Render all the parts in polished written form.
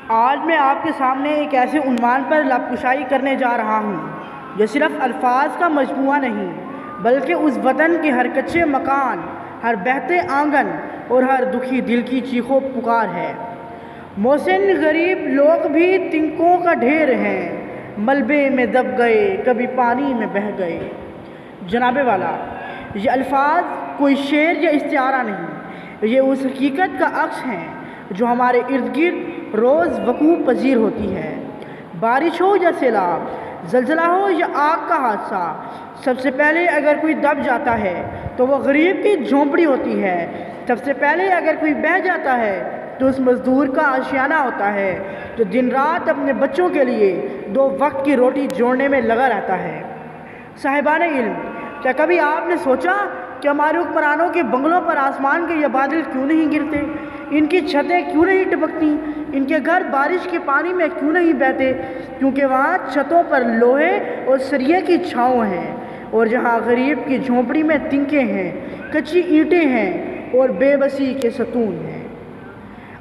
آج میں آپ کے سامنے ایک ایسے عنوان پر لب کشائی کرنے جا رہا ہوں جو صرف الفاظ کا مجموعہ نہیں بلکہ اس وطن کے ہر کچے مکان، ہر بہتے آنگن اور ہر دکھی دل کی چیخ و پکار ہے۔ محسن غریب لوگ بھی تنکوں کا ڈھیر ہیں، ملبے میں دب گئے کبھی پانی میں بہہ گئے۔ جناب والا، یہ الفاظ کوئی شعر یا استعارہ نہیں، یہ اس حقیقت کا عکس ہیں جو ہمارے ارد گرد روز وقوع پذیر ہوتی ہے۔ بارش ہو یا سیلاب، زلزلہ ہو یا آگ کا حادثہ، سب سے پہلے اگر کوئی دب جاتا ہے تو وہ غریب کی جھونپڑی ہوتی ہے۔ سب سے پہلے اگر کوئی بہہ جاتا ہے تو اس مزدور کا آشیانہ ہوتا ہے جو دن رات اپنے بچوں کے لیے 2 وقت کی روٹی جوڑنے میں لگا رہتا ہے۔ صاحبان علم، کیا کبھی آپ نے سوچا کہ ہمارے حکمرانوں کے بنگلوں پر آسمان کے یہ بادل کیوں نہیں گرتے؟ ان کی چھتیں کیوں نہیں ٹپکتی؟ ان کے گھر بارش کے پانی میں کیوں نہیں بہتے؟ کیونکہ وہاں چھتوں پر لوہے اور سریے کی چھاؤں ہیں، اور جہاں غریب کی جھونپڑی میں تنکے ہیں، کچی اینٹیں ہیں اور بے بسی کے ستون ہیں۔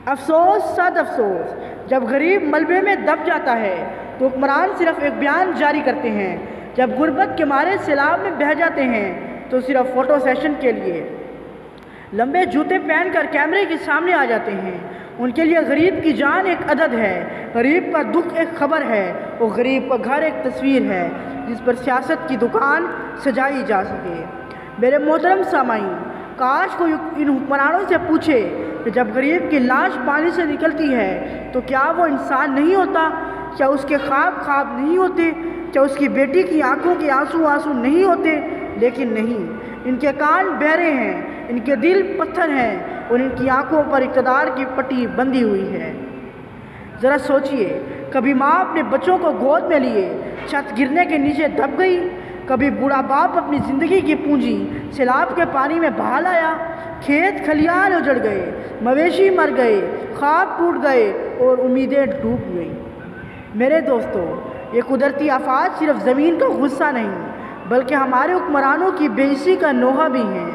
افسوس صد افسوس، جب غریب ملبے میں دب جاتا ہے تو حکمران صرف ایک بیان جاری کرتے ہیں، جب غربت کے مارے سیلاب میں بہہ جاتے ہیں تو صرف فوٹو سیشن کے لیے لمبے جوتے پہن کر کیمرے کے سامنے آ جاتے ہیں۔ ان کے لیے غریب کی جان ایک عدد ہے، غریب کا دکھ ایک خبر ہے، اور غریب کا گھر ایک تصویر ہے جس پر سیاست کی دکان سجائی جا سکے۔ میرے محترم سامعین، کاش کوئی ان حکمرانوں سے پوچھے کہ جب غریب کی لاش پانی سے نکلتی ہے تو کیا وہ انسان نہیں ہوتا؟ کیا اس کے خواب خواب نہیں ہوتے؟ کیا اس کی بیٹی کی آنکھوں کے آنسو آنسو نہیں ہوتے؟ لیکن نہیں، ان کے کان بہرے ہیں، ان کے دل پتھر ہیں، اور ان کی آنکھوں پر اقتدار کی پٹی بندھی ہوئی ہے۔ ذرا سوچئے، کبھی ماں اپنے بچوں کو گود میں لیے چھت گرنے کے نیچے دب گئی؟ کبھی بوڑھا باپ اپنی زندگی کی پونجی سیلاب کے پانی میں بہا لایا؟ کھیت کھلیان اجڑ گئے، مویشی مر گئے، خواب ٹوٹ گئے اور امیدیں ڈوب گئیں۔ میرے دوستو، یہ قدرتی آفات صرف زمین کا غصہ نہیں بلکہ ہمارے حکمرانوں کی بے عزتی کا نوحہ بھی ہیں۔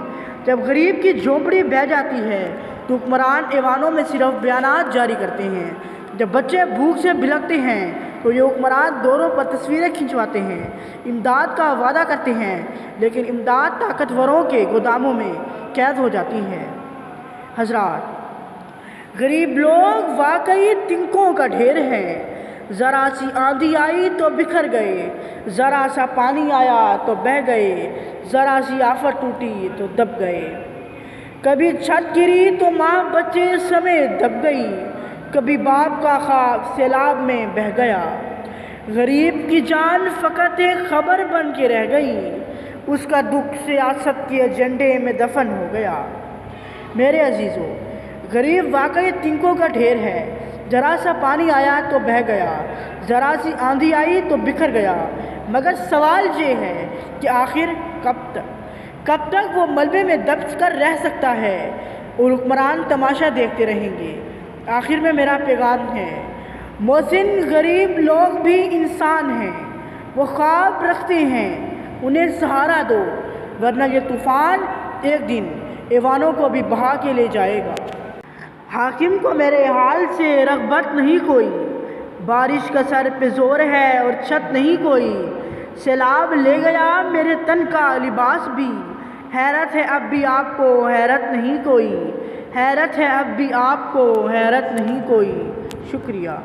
جب غریب کی جھونپڑی بہہ جاتی ہے تو حکمران ایوانوں میں صرف بیانات جاری کرتے ہیں۔ جب بچے بھوک سے بلکتے ہیں تو یہ حکمران دوروں پر تصویریں کھنچواتے ہیں، امداد کا وعدہ کرتے ہیں، لیکن امداد طاقتوروں کے گوداموں میں قید ہو جاتی ہے۔ حضرات، غریب لوگ واقعی تنکوں کا ڈھیر ہیں۔ ذرا سی آندھی آئی تو بکھر گئے، ذرا سا پانی آیا تو بہہ گئے، ذرا سی آفت ٹوٹی تو دب گئے۔ کبھی چھت گری تو ماں بچے سمیت دب گئی، کبھی باپ کا خواب سیلاب میں بہہ گیا۔ غریب کی جان فقط ایک خبر بن کے رہ گئی، اس کا دکھ سیاست کے ایجنڈے میں دفن ہو گیا۔ میرے عزیزو، غریب واقعی تنکوں کا ڈھیر ہے۔ ذرا سا پانی آیا تو بہہ گیا، ذرا سی آندھی آئی تو بکھر گیا، مگر سوال یہ ہے کہ آخر کب تک وہ ملبے میں دب کر رہ سکتا ہے اور حکمران تماشا دیکھتے رہیں گے؟ آخر میں میرا پیغام ہے، محسن غریب لوگ بھی انسان ہیں، وہ خواب رکھتے ہیں، انہیں سہارا دو، ورنہ یہ طوفان ایک دن ایوانوں کو بھی بہا کے لے جائے گا۔ حاکم کو میرے حال سے رغبت نہیں کوئی، بارش کا سر پہ زور ہے اور چھت نہیں کوئی، سیلاب لے گیا میرے تن کا لباس بھی، حیرت ہے اب بھی آپ کو حیرت نہیں کوئی، حیرت ہے اب بھی آپ کو حیرت نہیں کوئی۔ شکریہ۔